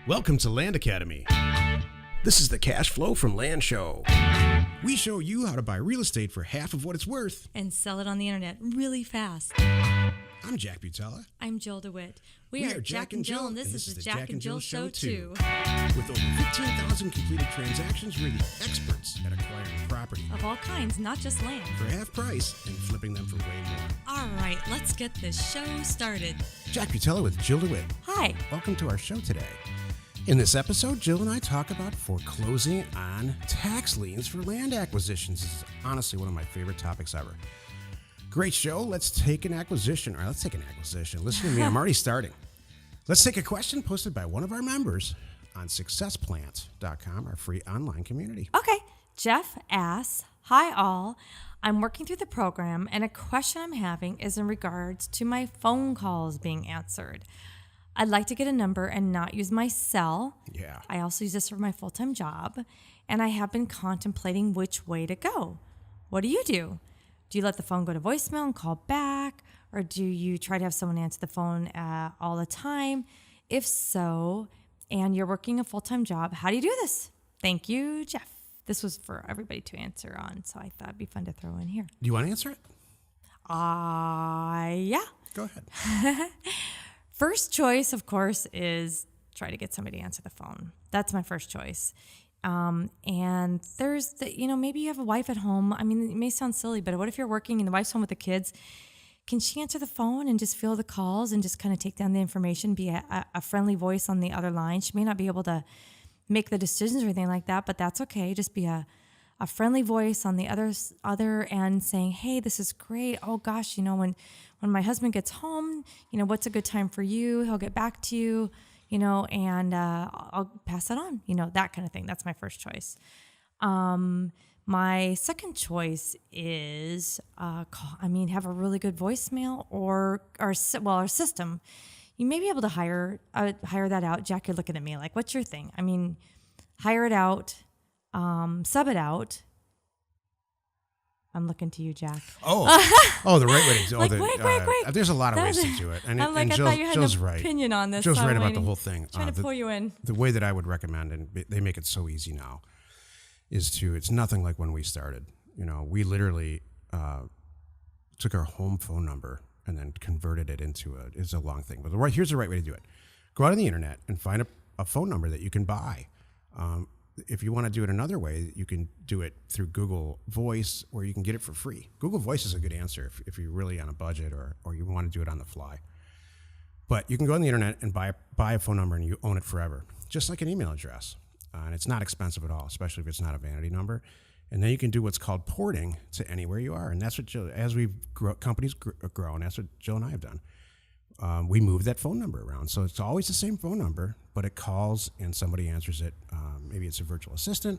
Welcome to Land Academy. This is the Cash Flow from Land show. We show you how to buy real estate for half of what it's worth and sell it on the internet really fast. I'm Jack Butala. I'm Jill DeWitt. We are Jack and Jill, and this is the Jack and Jill Show, too. With over 15,000 completed transactions, we're the experts at acquiring property. Of all kinds, not just land. For half price and flipping them for way more. All right, let's get this show started. Jack Butala with Jill DeWitt. Hi. Welcome to our show today. In this episode, Jill and I talk about foreclosing on tax liens for land acquisitions. This is honestly one of my favorite topics ever. Great show. Let's take an acquisition. All right, let's take an acquisition. Listen to me. I'm already starting. Let's take a question posted by one of our members on successplant.com, our free online community. Okay. Jeff asks, hi all. I'm working through the program, and a question I'm having is in regards to my phone calls being answered. I'd like to get a number and not use my cell. Yeah. I also use this for my full-time job, and I have been contemplating which way to go. What do? Do you let the phone go to voicemail and call back, or do you try to have someone answer the phone all the time? If so, and you're working a full-time job, how do you do this? Thank you, Jeff. This was for everybody to answer on, so I thought it'd be fun to throw in here. Do you want to answer it? Yeah. Go ahead. First choice, of course, is try to get somebody to answer the phone. That's my first choice. And there's maybe you have a wife at home. I mean, it may sound silly, but what if you're working and the wife's home with the kids? Can she answer the phone and just field the calls and just kind of take down the information, be a friendly voice on the other line? She may not be able to make the decisions or anything like that, but that's okay. Just be a friendly voice on the other end saying, hey, this is great. Oh gosh, when my husband gets home, what's a good time for you? He'll get back to you, and I'll pass that on, that kind of thing. That's my first choice. My second choice is have a really good voicemail or our system. You may be able to hire that out. Jack, you're looking at me like, what's your thing? I mean, hire it out, sub it out. I'm looking to you, Jack. The right way to do it. Quick. There's a lot of ways to do it. And I thought you had Jill's an right. opinion on this. Jill's so right about the whole thing. Trying to pull you in. The way that I would recommend, and they make it so easy now, it's nothing like when we started. We literally took our home phone number and then converted it into it's a long thing. But here's the right way to do it. Go out on the internet and find a phone number that you can buy. If you want to do it another way, you can do it through Google Voice, where you can get it for free. Google Voice is a good answer if you're really on a budget or you want to do it on the fly. But you can go on the internet and buy a phone number and you own it forever, just like an email address. And it's not expensive at all, especially if it's not a vanity number. And then you can do what's called porting to anywhere you are. And that's what as companies grow, and that's what Jill and I have done. We move that phone number around. So it's always the same phone number, but it calls and somebody answers it. Maybe it's a virtual assistant.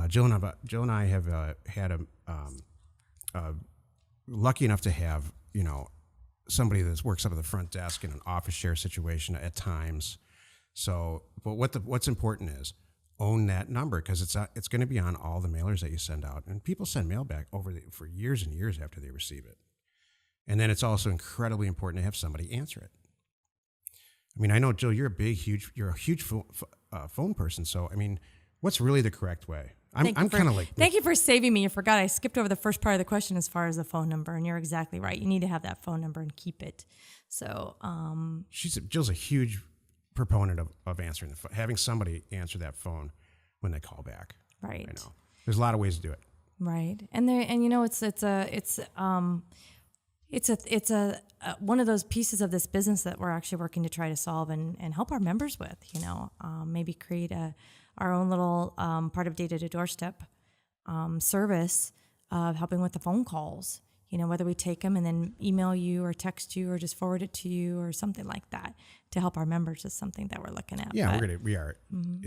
Jill and I have had lucky enough to have, somebody that works up at the front desk in an office share situation at times. So, but what's important is own that number, because it's going to be on all the mailers that you send out. And people send mail back for years and years after they receive it. And then it's also incredibly important to have somebody answer it. I mean, I know, Jill, you're a huge phone person. So, I mean, what's really the correct way? I'm kind of like... Thank you for saving me. I forgot I skipped over the first part of the question as far as the phone number, and you're exactly right. You need to have that phone number and keep it. So... Jill's a huge proponent of answering having somebody answer that phone when they call back. Right. I know. There's a lot of ways to do it. Right. And it's one of those pieces of this business that we're actually working to try to solve and help our members with, maybe create our own little part of data to doorstep service of helping with the phone calls, whether we take them and then email you or text you or just forward it to you or something like that to help our members is something that we're looking at. Yeah, we are. Mm-hmm.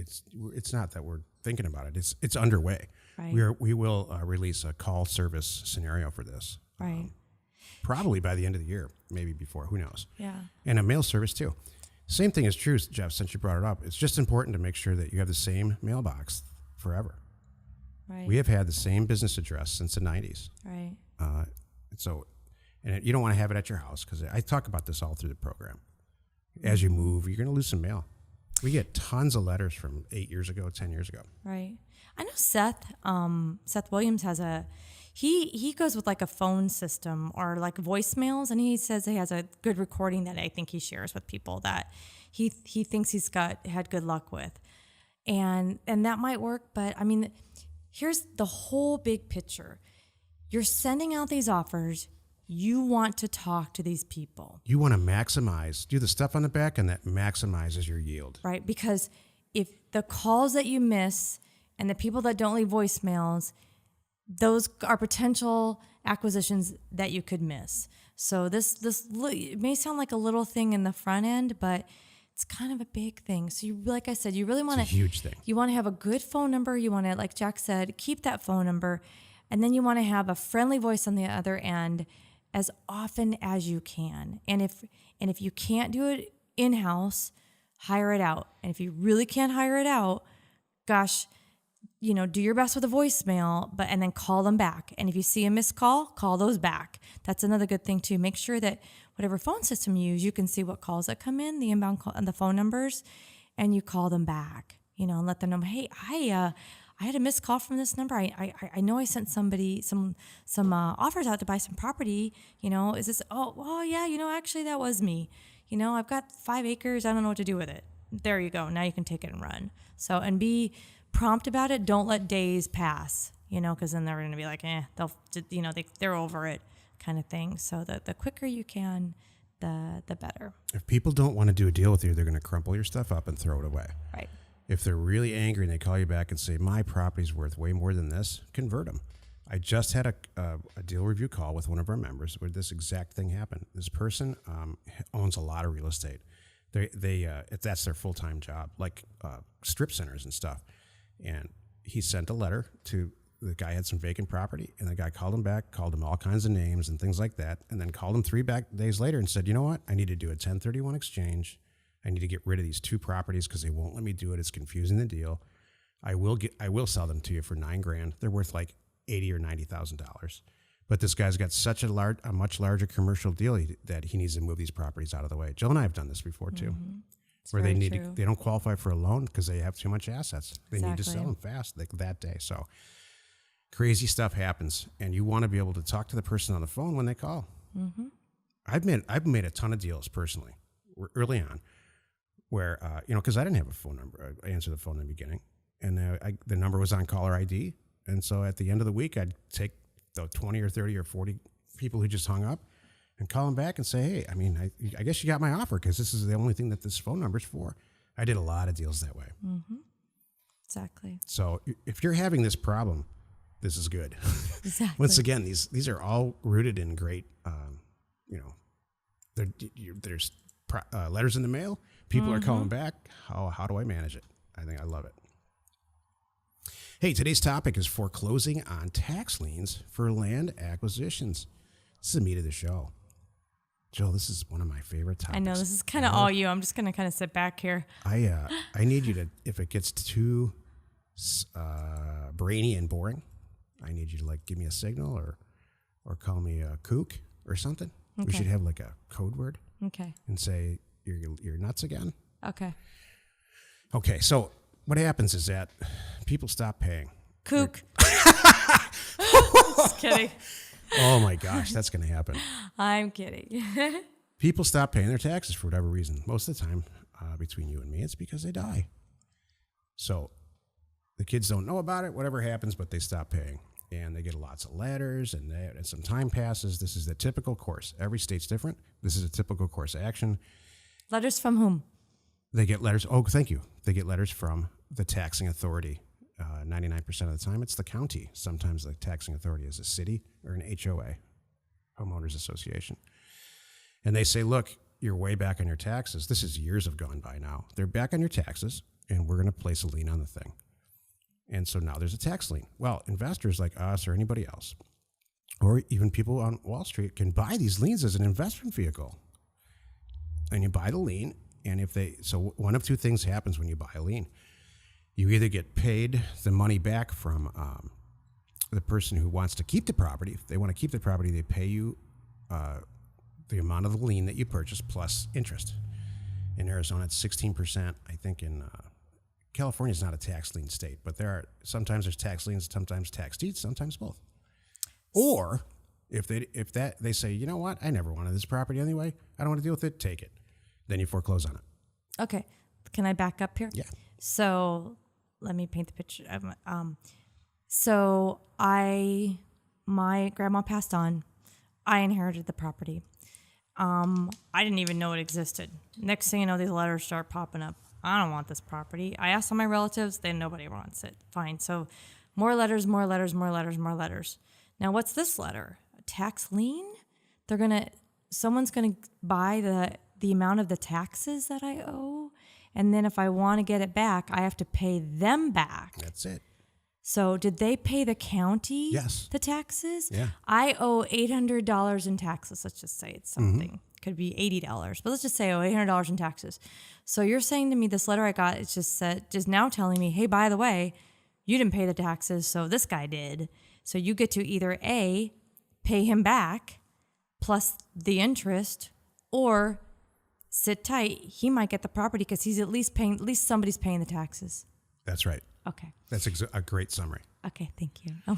It's not that we're thinking about it. It's underway. Right. We will release a call service scenario for this. Right. Probably by the end of the year, maybe before, who knows? Yeah. And a mail service too. Same thing is true, Jeff, since you brought it up. It's just important to make sure that you have the same mailbox forever. Right. We have had the same business address since the 90s. Right. And you don't want to have it at your house, because I talk about this all through the program. As you move, you're going to lose some mail. We get tons of letters from 8 years ago, 10 years ago. Right. I know Seth Williams has he goes with like a phone system or like voicemails, and he says he has a good recording that I think he shares with people that he thinks he's had good luck with. And that might work, but I mean, here's the whole big picture. You're sending out these offers. You want to talk to these people. You want to maximize, do the stuff on the back end that maximizes your yield. Right, because if the calls that you miss and the people that don't leave voicemails, those are potential acquisitions that you could miss. So this it may sound like a little thing in the front end, but it's kind of a big thing. So you, like I said, you really want to, it's a huge thing. You want to have a good phone number. You want to, like Jack said, keep that phone number. And then you want to have a friendly voice on the other end as often as you can. And if you can't do it in-house, hire it out. And if you really can't hire it out, gosh, do your best with a voicemail, and then call them back. And if you see a missed call those back. That's another good thing too. Make sure that whatever phone system you use, you can see what calls that come in, the inbound call and the phone numbers, and you call them back, and let them know, hey, I had a missed call from this number. I know I sent somebody some offers out to buy some property. Is this? Oh, yeah. Actually, that was me. I've got 5 acres. I don't know what to do with it. There you go. Now you can take it and run. So, and be prompt about it. Don't let days pass. Because then they're going to be like, they're over it, kind of thing. So the quicker you can, the better. If people don't want to do a deal with you, they're going to crumple your stuff up and throw it away. Right. If they're really angry and they call you back and say, my property's worth way more than this, convert them. I just had a deal review call with one of our members where this exact thing happened. This person owns a lot of real estate. That's their full-time job, like strip centers and stuff. And he sent a letter to the guy, had some vacant property, and the guy called him back, called him all kinds of names and things like that, and then called him 3 days later and said, you know what? I need to do a 1031 exchange. I need to get rid of these 2 properties because they won't let me do it. It's confusing the deal. I will sell them to you for $9,000. They're worth like $80,000 or $90,000. But this guy's got such a much larger commercial deal that he needs to move these properties out of the way. Jill and I have done this before too, where they don't qualify for a loan because they have too much assets. They need to sell them fast that day. So crazy stuff happens, and you want to be able to talk to the person on the phone when they call. Mm-hmm. I've made a ton of deals personally early on, where because I didn't have a phone number. I answered the phone in the beginning, and the number was on caller ID, and so at the end of the week, I'd take the 20 or 30 or 40 people who just hung up and call them back and say, hey, I guess you got my offer because this is the only thing that this phone number's for. I did a lot of deals that way. Mm-hmm. Exactly. So if you're having this problem, this is good. Exactly. Once again, these are all rooted in great, there's letters in the mail. People are calling back. How do I manage it? I think I love it. Hey, today's topic is foreclosing on tax liens for land acquisitions. This is the meat of the show. Jill, this is one of my favorite topics. I know, this is kind of all you. I'm just going to kind of sit back here. I need you to, if it gets too brainy and boring, I need you to give me a signal or call me a kook or something. Okay. We should have a code word. Okay. And say, you're nuts again. Okay. Okay, so what happens is that people stop paying. Kook. Just kidding. Oh my gosh, that's going to happen. I'm kidding. People stop paying their taxes for whatever reason. Most of the time, between you and me, it's because they die. So the kids don't know about it, whatever happens, but they stop paying. And they get lots of letters, and some time passes. This is the typical course. Every state's different. This is a typical course of action. Letters from whom? They get letters. Oh, thank you. They get letters from the taxing authority. 99% of the time, it's the county. Sometimes the taxing authority is a city or an HOA, homeowners association. And they say, look, you're way back on your taxes. This is years have gone by now. They're back on your taxes, and we're going to place a lien on the thing. And so now there's a tax lien. Well, investors like us or anybody else, or even people on Wall Street, can buy these liens as an investment vehicle. And you buy the lien, and so one of 2 things happens when you buy a lien. You either get paid the money back from the person who wants to keep the property. If they want to keep the property, they pay you the amount of the lien that you purchased plus interest. In Arizona, it's 16%. I think in California is not a tax lien state, but sometimes there's tax liens, sometimes tax deeds, sometimes both. Or if they say, you know what, I never wanted this property anyway, I don't want to deal with it, take it. Then you foreclose on it. Okay. Can I back up here? Yeah. So let me paint the picture. My grandma passed on. I inherited the property. I didn't even know it existed. Next thing you know, these letters start popping up. I don't want this property. I asked all my relatives, then nobody wants it. Fine. So more letters, more letters, more letters, more letters. Now what's this letter? A tax lien? Someone's gonna buy the amount of the taxes that I owe, and then if I want to get it back, I have to pay them back. That's it. So did they pay the county Yes. the taxes? Yeah. I owe $800 in taxes. Let's just say it's something. Could be $80, but let's just say I owe $800 in taxes. So you're saying to me this letter I got, it's just now telling me, hey, by the way, you didn't pay the taxes, so this guy did. So you get to either A, pay him back plus the interest, or sit tight. He might get the property because he's at least somebody's paying the taxes. That's right. Okay. That's a great summary. Okay, thank you. Oh.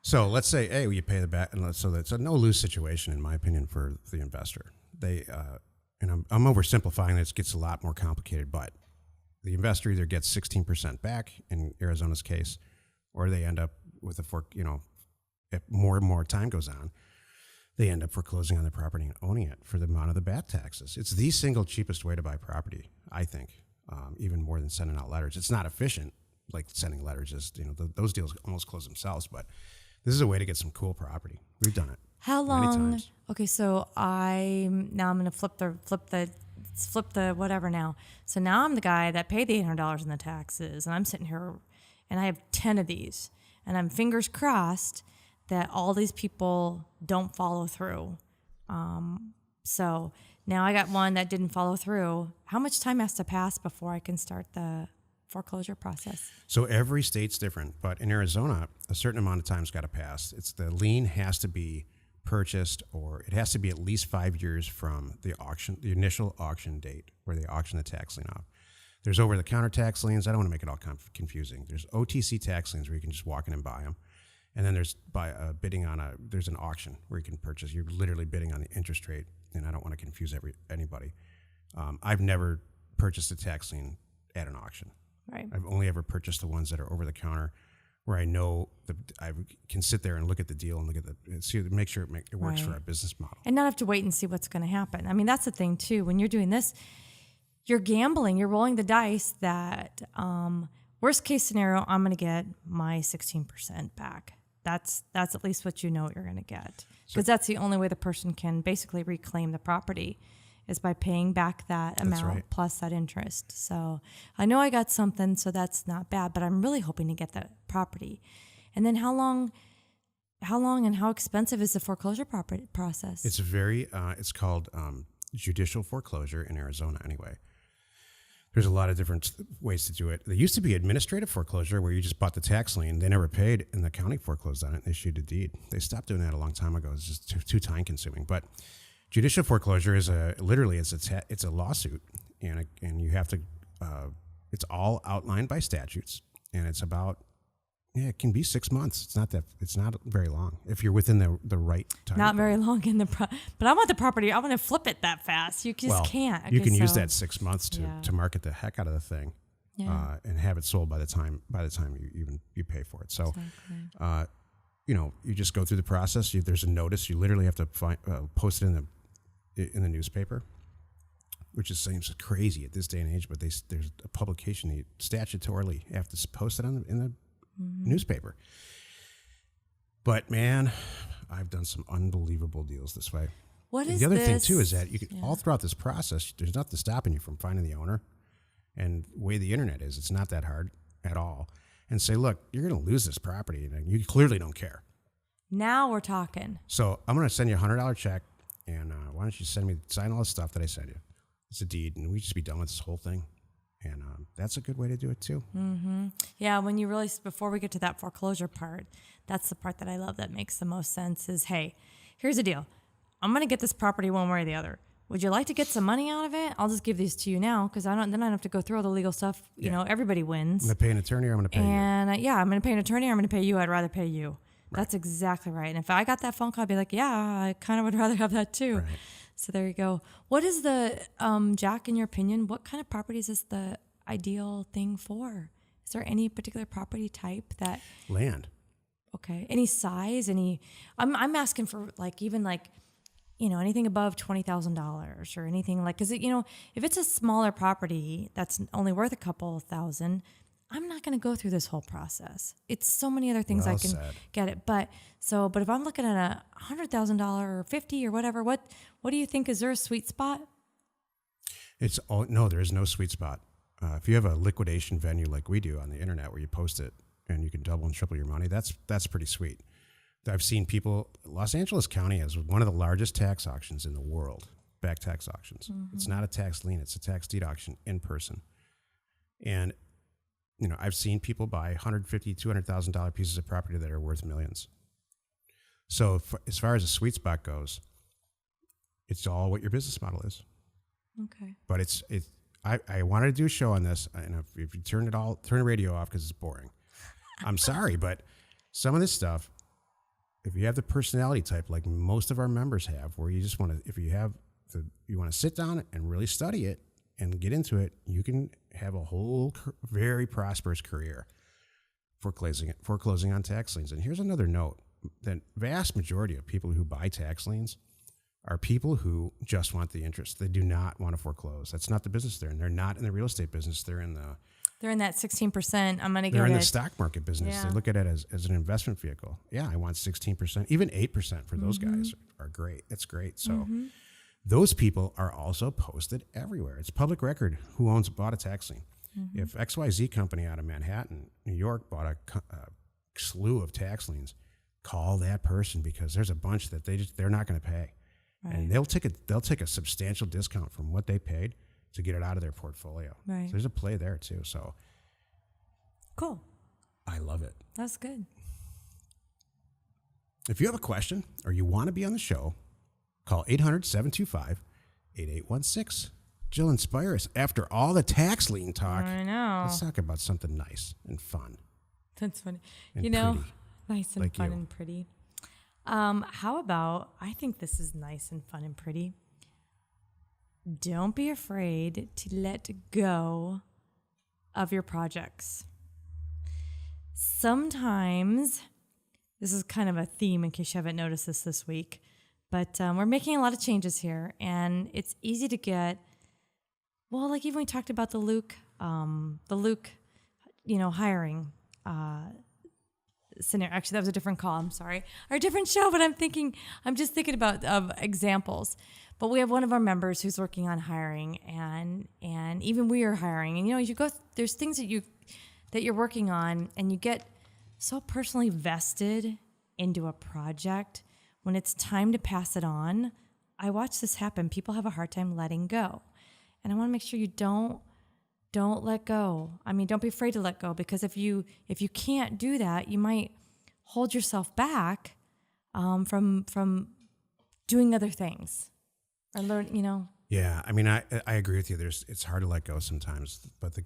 So let's say, hey, you pay the back, so that's a no-lose situation, in my opinion, for the investor. And I'm oversimplifying this, gets a lot more complicated, but the investor either gets 16% back in Arizona's case, or they end up with if more and more time goes on, they end up foreclosing on the property and owning it for the amount of the back taxes. It's the single cheapest way to buy property, I think, even more than sending out letters. It's not efficient like sending letters is, those deals almost close themselves, but this is a way to get some cool property. We've done it. How many long? times. Okay, so I'm going to flip the whatever now. So now I'm the guy that paid the $800 in the taxes, and I'm sitting here, and I have 10 of these, and I'm fingers crossed that all these people don't follow through. So now I got one that didn't follow through. How much time has to pass before I can start the foreclosure process? So every state's different, but in Arizona, a certain amount of time's got to pass. The lien has to be purchased, or it has to be at least 5 years from the initial auction date where they auction the tax lien off. There's over-the-counter tax liens. I don't want to make it all confusing. There's OTC tax liens where you can just walk in and buy them. And then there's there's an auction where you can purchase. You're literally bidding on the interest rate, and I don't want to confuse anybody. I've never purchased a tax lien at an auction. Right. I've only ever purchased the ones that are over the counter, where I know I can sit there and look at the deal and make sure it works for our business model. And not have to wait and see what's going to happen. I mean, that's the thing too. When you're doing this, you're gambling. You're rolling the dice that worst case scenario, I'm going to get my 16% back. That's at least what you know you're going to get, because that's the only way the person can basically reclaim the property, is by paying back that amount plus that interest. So I know I got something, so that's not bad, but I'm really hoping to get that property. And then how long and how expensive is the foreclosure process? It's it's called judicial foreclosure in Arizona anyway. There's a lot of different ways to do it. There used to be administrative foreclosure where you just bought the tax lien, they never paid, and the county foreclosed on it and issued a deed. They stopped doing that a long time ago. It's just too time consuming. But judicial foreclosure is a lawsuit, and you have to. It's all outlined by statutes, and it's about. Yeah, it can be 6 months. It's not very long if you're within the right time. Not very long in but I want the property. I want to flip it that fast. You just can't. You can use that 6 months to market the heck out of the thing, and have it sold by the time you pay for it. So, you just go through the process. There's a notice. You literally have to post it in the newspaper, which seems crazy at this day and age. But there's a publication that statutorily have to post it in the newspaper. But man, I've done some unbelievable deals this way. The other thing too is that you can all throughout this process, there's nothing stopping you from finding the owner, and the way the internet is, it's not that hard at all, and say, look, you're going to lose this property, and you clearly don't care. Now we're talking. So I'm going to send you $100 check, and why don't you sign all the stuff that I sent you? It's a deed, and we just be done with this whole thing. And that's a good way to do it too. Mm-hmm. Yeah, when you really, before we get to that foreclosure part, that's the part that I love that makes the most sense is, hey, here's the deal. I'm going to get this property one way or the other. would you like to get some money out of it? I'll just give these to you now because then I don't have to go through all the legal stuff. You know, everybody wins. I'm going to pay an attorney or I'm going to pay you. And I'm going to pay an attorney or I'm going to pay you. I'd rather pay you. Right. That's exactly right. And if I got that phone call, I'd be like, yeah, I kind of would rather have that too. Right. So there you go. What is the, Jack, in your opinion, what kind of properties is the ideal thing for? Is there any particular property type that? Land. Okay. Any size? I'm asking for anything above $20,000 or anything because if it's a smaller property that's only worth a couple $1,000, I'm not going to go through this whole process. It's so many other things I can get it. But if I'm looking at $100,000 or 50 or whatever, what do you think? Is there a sweet spot? No, there is no sweet spot. If you have a liquidation venue like we do on the internet where you post it and you can double and triple your money, that's pretty sweet. I've seen people, Los Angeles County has one of the largest tax auctions in the world, back tax auctions. Mm-hmm. It's not a tax lien, it's a tax deed auction in person. And, I've seen people buy $150,000, $200,000 pieces of property that are worth millions. So as far as the sweet spot goes, it's all what your business model is. Okay. But I wanted to do a show on this, and if you turn the radio off because it's boring. I'm sorry, but some of this stuff, if you have the personality type like most of our members have, where you just want to, you want to sit down and really study it and get into it, you can have a whole very prosperous career foreclosing on tax liens. And here's another note: the vast majority of people who buy tax liens are people who just want the interest. They do not want to foreclose. That's not the business they're in. They're not in the real estate business. They're in that 16%. I'm going to get it. They're in the stock market business. Yeah. They look at it as an investment vehicle. Yeah, I want 16%. Even 8% for those guys are great. It's great. So those people are also posted everywhere. It's public record who bought a tax lien. Mm-hmm. If XYZ company out of Manhattan, New York, bought a slew of tax liens, call that person because there's a bunch that they're not going to pay. Right. And they'll take a substantial discount from what they paid to get it out of their portfolio. Right. So there's a play there too. So cool. I love it. That's good. If you have a question or you want to be on the show, call 800-725-8816. Jill, inspire us. After all the tax lien talk, I know. Let's talk about something nice and fun. That's funny. And pretty. Nice and like fun you. and pretty. How about, I think this is nice and fun and pretty. Don't be afraid to let go of your projects. Sometimes, this is kind of a theme in case you haven't noticed this week, but we're making a lot of changes here, and it's easy to get, like even we talked about the Luke, hiring scenario. Actually, that was a different call. I'm sorry, or a different show. But I'm just thinking about examples. But we have one of our members who's working on hiring, and even we are hiring. And you go. There's things that you're working on, and you get so personally vested into a project. When it's time to pass it on, I watch this happen. People have a hard time letting go, and I want to make sure you don't let go. I mean, don't be afraid to let go, because if you can't do that, you might hold yourself back from doing other things or learn. Yeah, I mean, I agree with you. It's hard to let go sometimes, but the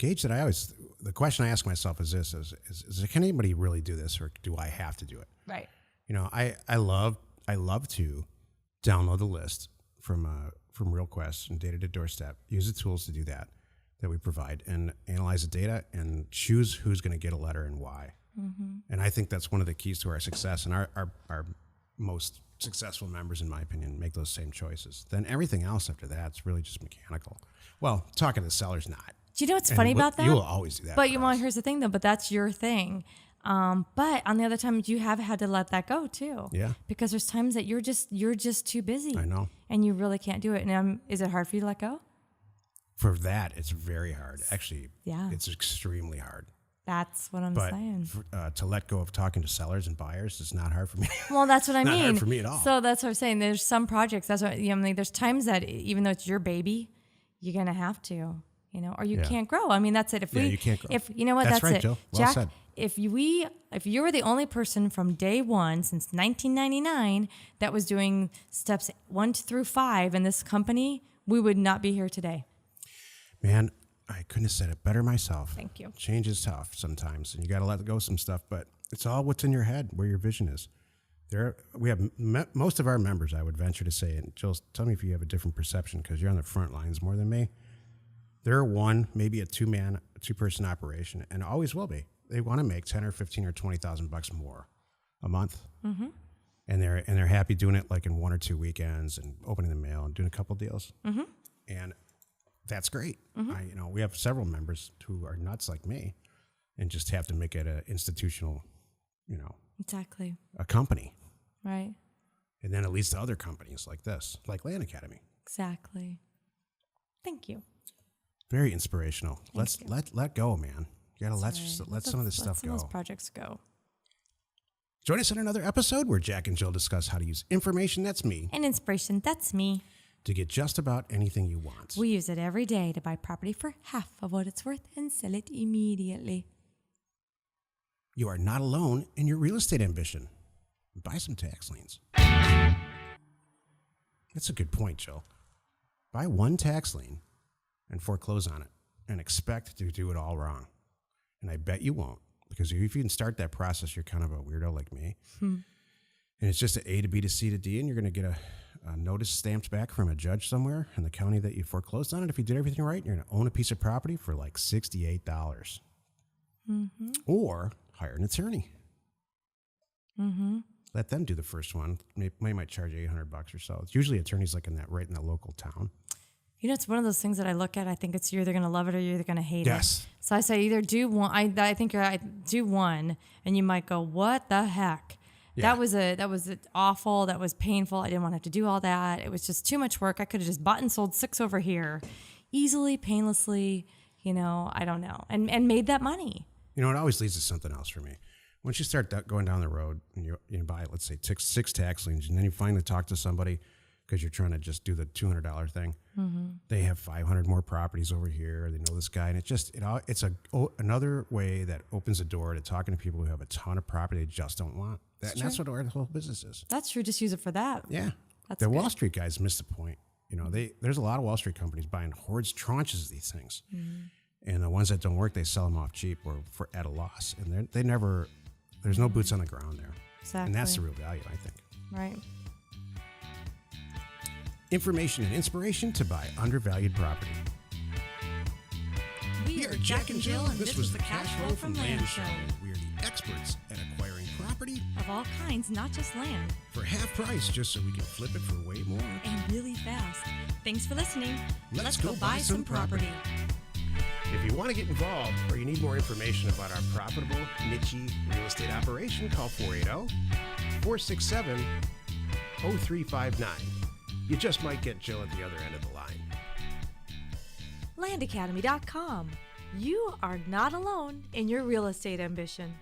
question I ask myself is this: is can anybody really do this, or do I have to do it? Right. I love to download the list from RealQuest and Data to Doorstep. Use the tools to do that we provide, and analyze the data and choose who's going to get a letter and why. Mm-hmm. And I think that's one of the keys to our success. And our most successful members, in my opinion, make those same choices. Then everything else after that, it's really just mechanical. Well, talking to the seller's not. Do you know what's funny about that? You will always do that. But here's the thing, though. But that's your thing. But on the other time, you have had to let that go too. Yeah. Because there's times that you're just too busy. I know. And you really can't do it. And is it hard for you to let go? For that, it's very hard. Actually, yeah. It's extremely hard. That's what I'm saying. To let go of talking to sellers and buyers is not hard for me. Well, that's what I mean. Not hard for me at all. So that's what I'm saying. There's some projects. That's what there's times that even though it's your baby, you're gonna have to, or you can't grow. I mean, that's it. You can't grow. If you know what, that's right, it. Jill. Well Jack, said. If you were the only person from day one since 1999 that was doing steps 1 through 5 in this company, we would not be here today. Man, I couldn't have said it better myself. Thank you. Change is tough sometimes, and you got to let go of some stuff, but it's all what's in your head, where your vision is. We have most of our members, I would venture to say, and Jill, tell me if you have a different perception because you're on the front lines more than me. They're one, maybe a two-person operation, and always will be. They want to make 10 or 15 or $20,000 more a month, and they're happy doing it like in 1 or 2 weekends and opening the mail and doing a couple deals, and that's great. We have several members who are nuts like me, and just have to make it an institutional, Exactly. a company, Right. and then it leads to other companies like this, like Land Academy. Exactly. Thank you. Very inspirational. Let go, man. You gotta let some of this Let stuff some go. of those projects go. Join us in another episode where Jack and Jill discuss how to use information, that's me, And inspiration, that's me. to get just about anything you want. We use it every day to buy property for half of what it's worth and sell it immediately. You are not alone in your real estate ambition. Buy some tax liens. That's a good point, Jill. Buy one tax lien and foreclose on it and expect to do it all wrong. And I bet you won't, because if you can start that process, you're kind of a weirdo like me. And it's just an A to B to C to D, and you're going to get a notice stamped back from a judge somewhere in the county that you foreclosed on it. If you did everything right, you're going to own a piece of property for like $68. Or hire an attorney. Let them do the first one. They might charge you $800 or so. It's usually attorneys like right in that local town. It's one of those things that I look at. I think it's you're either going to love it or you're either going to hate Yes. it. So I say either do one. I think do one, and you might go, "What the heck? Yeah. That was awful. That was painful. I didn't want to have to do all that. It was just too much work. I could have just bought and sold 6 over here, easily, painlessly. I don't know, and made that money. It always leads to something else for me. Once you start going down the road and you buy, let's say, six tax liens, and then you finally talk to somebody because you're trying to just do the $200 thing. They have 500 more properties over here. They know this guy, and it's another way that opens the door to talking to people who have a ton of property they just don't want. That's what our whole business is. That's true. Just use it for that. Yeah. That's the good. Wall Street guys missed the point. There's a lot of Wall Street companies buying hordes, tranches of these things. And the ones that don't work, they sell them off cheap or at a loss. And there's no boots on the ground there. Exactly. And that's the real value, I think. Right. Information and inspiration to buy undervalued property. We are Jack and Jill, and this was the Cash Flow from Land Show. We are the experts at acquiring property Of all kinds, not just land. for half price, just so we can flip it for way more. And really fast. Thanks for listening. Let's go buy some property. If you want to get involved or you need more information about our profitable, niche real estate operation, call 480-467-0359. You just might get Jill at the other end of the line. Landacademy.com. You are not alone in your real estate ambition.